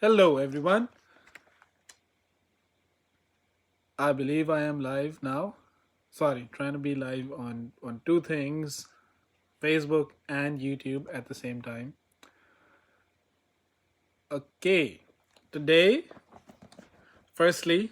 Hello, everyone. I believe I am live now. Sorry, trying to be live on two things, Facebook and YouTube at the same time. Okay, today, firstly,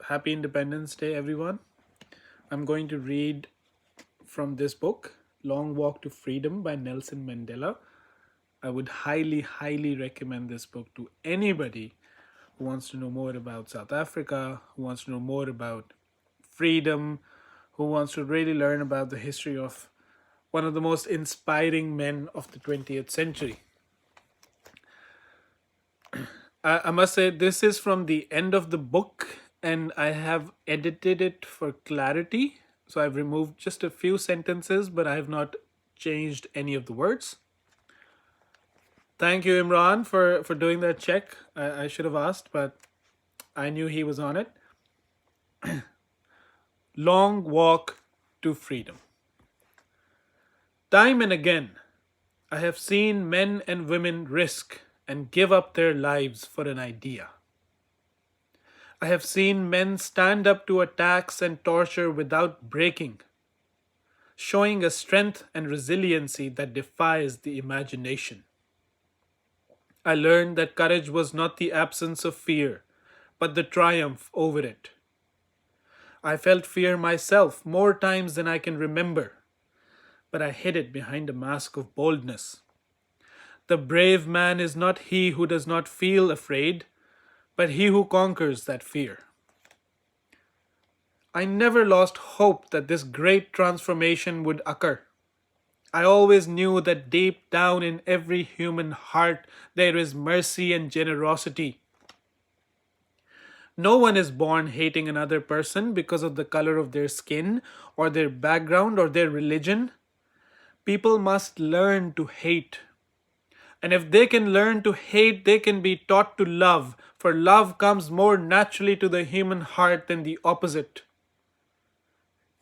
happy Independence Day, everyone. I'm going to read from this book, Long Walk to Freedom by Nelson Mandela. I would highly recommend this book to anybody who wants to know more about South Africa, who wants to know more about freedom, who wants to really learn about the history of one of the most inspiring men of the 20th century. I must say, this is from the end of the book, and I have edited it for clarity. So I've removed just a few sentences, but I have not changed any of the words. Thank you, Imran, for doing that check. I should have asked, but I knew he was on it. Long Walk to Freedom. Time and again, I have seen men and women risk and give up their lives for an idea. I have seen men stand up to attacks and torture without breaking, showing a strength and resiliency that defies the imagination. I learned that courage was not the absence of fear, but the triumph over it. I felt fear myself more times than I can remember, but I hid it behind a mask of boldness. The brave man is not he who does not feel afraid, but he who conquers that fear. I never lost hope that this great transformation would occur. I always knew that deep down in every human heart there is mercy and generosity. No one is born hating another person because of the color of their skin or their background or their religion. People must learn to hate. And if they can learn to hate, they can be taught to love, for love comes more naturally to the human heart than the opposite.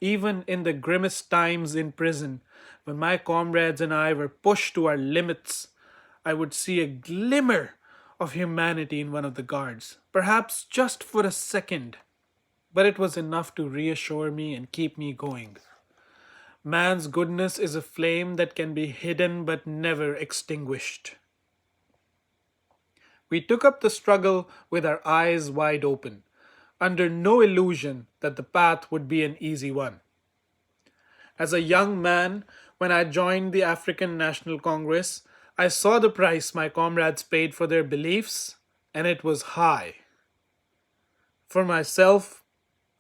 Even in the grimmest times in prison, when my comrades and I were pushed to our limits, I would see a glimmer of humanity in one of the guards, perhaps just for a second, but it was enough to reassure me and keep me going. Man's goodness is a flame that can be hidden but never extinguished. We took up the struggle with our eyes wide open, under no illusion that the path would be an easy one. As a young man, when I joined the African National Congress, I saw the price my comrades paid for their beliefs, and it was high. For myself,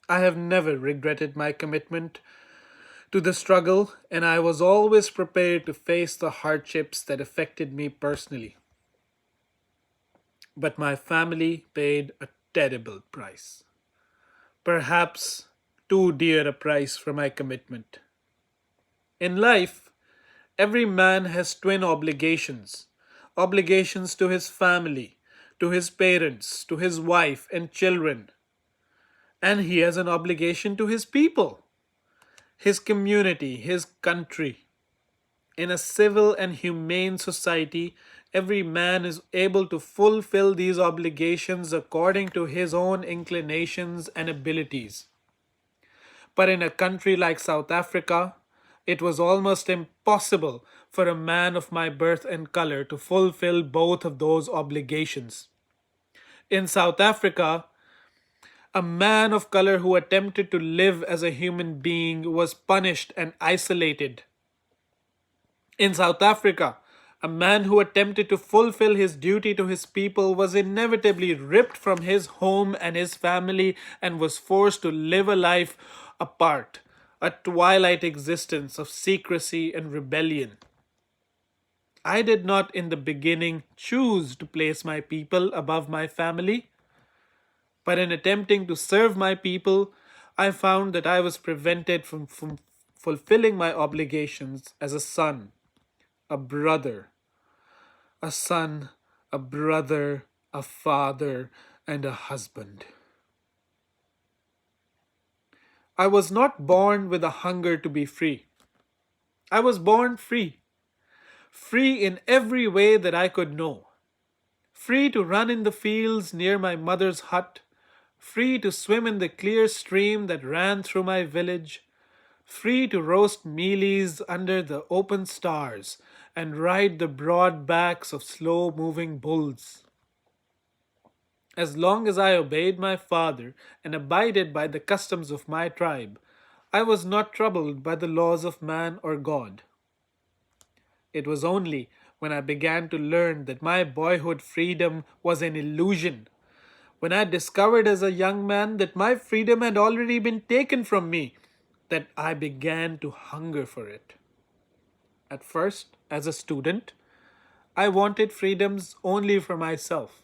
I have never regretted my commitment to the struggle, and I was always prepared to face the hardships that affected me personally. But my family paid a terrible price. Perhaps too dear a price for my commitment. In life, every man has twin obligations to his family, to his parents, to his wife and children, and he has an obligation to his people, his community, his country. In a civil and humane society, every man is able to fulfill these obligations according to his own inclinations and abilities. But in a country like South Africa, it was almost impossible for a man of my birth and color to fulfill both of those obligations. In South Africa, a man of color who attempted to live as a human being was punished and isolated. In South Africa, a man who attempted to fulfill his duty to his people was inevitably ripped from his home and his family and was forced to live a life apart, a twilight existence of secrecy and rebellion. I did not in the beginning choose to place my people above my family, but in attempting to serve my people, I found that I was prevented from fulfilling my obligations as a son, a brother, a son, a brother, a father, and a husband. I was not born with a hunger to be free. I was born free, free in every way that I could know. free to run in the fields near my mother's hut, free to swim in the clear stream that ran through my village, free to roast mealies under the open stars and ride the broad backs of slow moving bulls. As long as I obeyed my father and abided by the customs of my tribe, I was not troubled by the laws of man or God. It was only when I began to learn that my boyhood freedom was an illusion, when I discovered as a young man that my freedom had already been taken from me, that I began to hunger for it. At first, as a student, I wanted freedoms only for myself.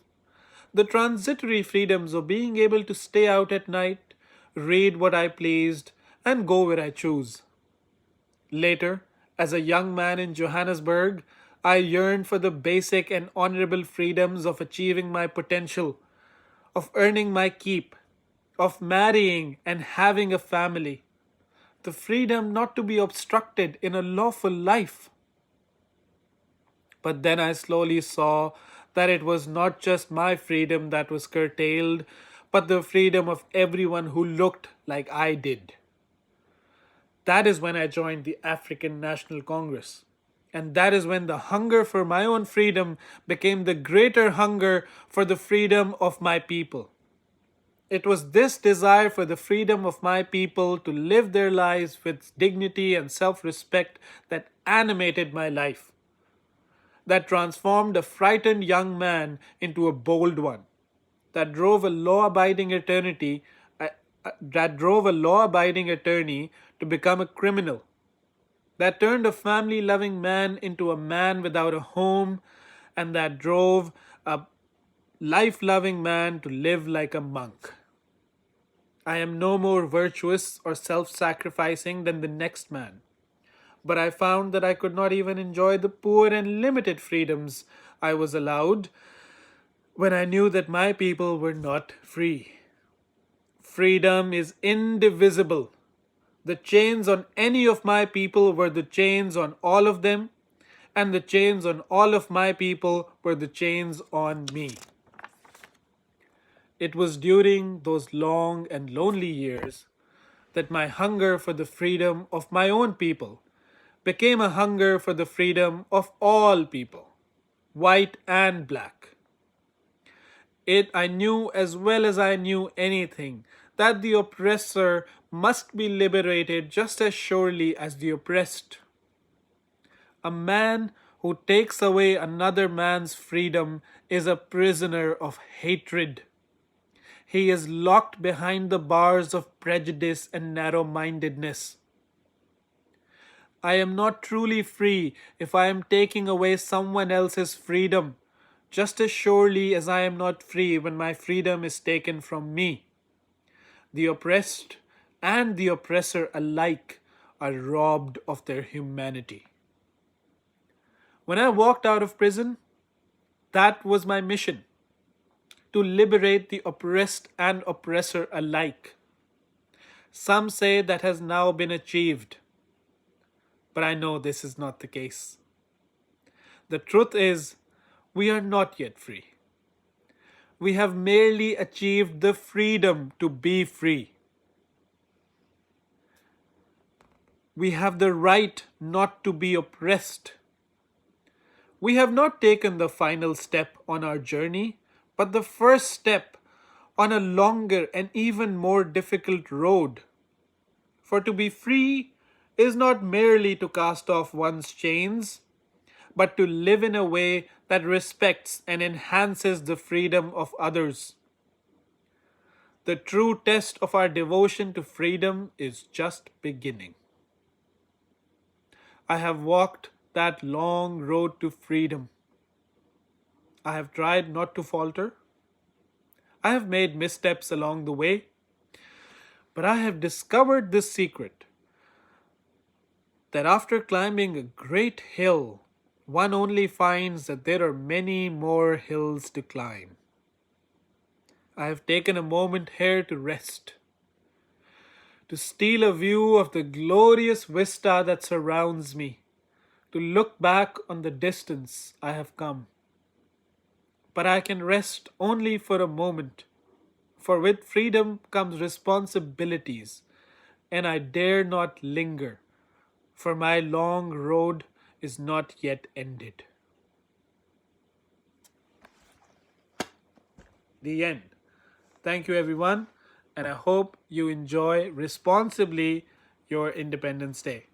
The transitory freedoms of being able to stay out at night, read what I pleased, and go where I choose. Later, as a young man in Johannesburg, I yearned for the basic and honorable freedoms of achieving my potential, of earning my keep, of marrying and having a family, the freedom not to be obstructed in a lawful life. But then I slowly saw that it was not just my freedom that was curtailed, but the freedom of everyone who looked like I did. That is when I joined the African National Congress. And that is when the hunger for my own freedom became the greater hunger for the freedom of my people. It was this desire for the freedom of my people to live their lives with dignity and self respect that animated my life, that transformed a frightened young man into a bold one, that drove a law-abiding attorney to become a criminal, that turned a family-loving man into a man without a home, and that drove a life-loving man to live like a monk. I am no more virtuous or self-sacrificing than the next man, but I found that I could not even enjoy the poor and limited freedoms I was allowed when I knew that my people were not free. Freedom is indivisible. The chains on any of my people were the chains on all of them, and the chains on all of my people were the chains on me. It was during those long and lonely years that my hunger for the freedom of my own people became a hunger for the freedom of all people, white and black. It I knew as well as I knew anything that the oppressor must be liberated just as surely as the oppressed. A man who takes away another man's freedom is a prisoner of hatred. He is locked behind the bars of prejudice and narrow mindedness. I am not truly free if I am taking away someone else's freedom, just as surely as I am not free when my freedom is taken from me. The oppressed and the oppressor alike are robbed of their humanity. When I walked out of prison, that was my mission, to liberate the oppressed and oppressor alike. Some say that has now been achieved, but I know this is not the case. The truth is, we are not yet free. We have merely achieved the freedom to be free. We have the right not to be oppressed. We have not taken the final step on our journey, but the first step on a longer and even more difficult road. For to be free is not merely to cast off one's chains, but to live in a way that respects and enhances the freedom of others. The true test of our devotion to freedom is just beginning. I have walked that long road to freedom. I have tried not to falter. I have made missteps along the way, but I have discovered this secret that after climbing a great hill, one only finds that there are many more hills to climb. I have taken a moment here to rest, to steal a view of the glorious vista that surrounds me, to look back on the distance I have come. but I can rest only for a moment. For with freedom comes responsibilities, and I dare not linger, for my long road is not yet ended. The end. Thank you, everyone, and I hope you enjoy responsibly your Independence Day.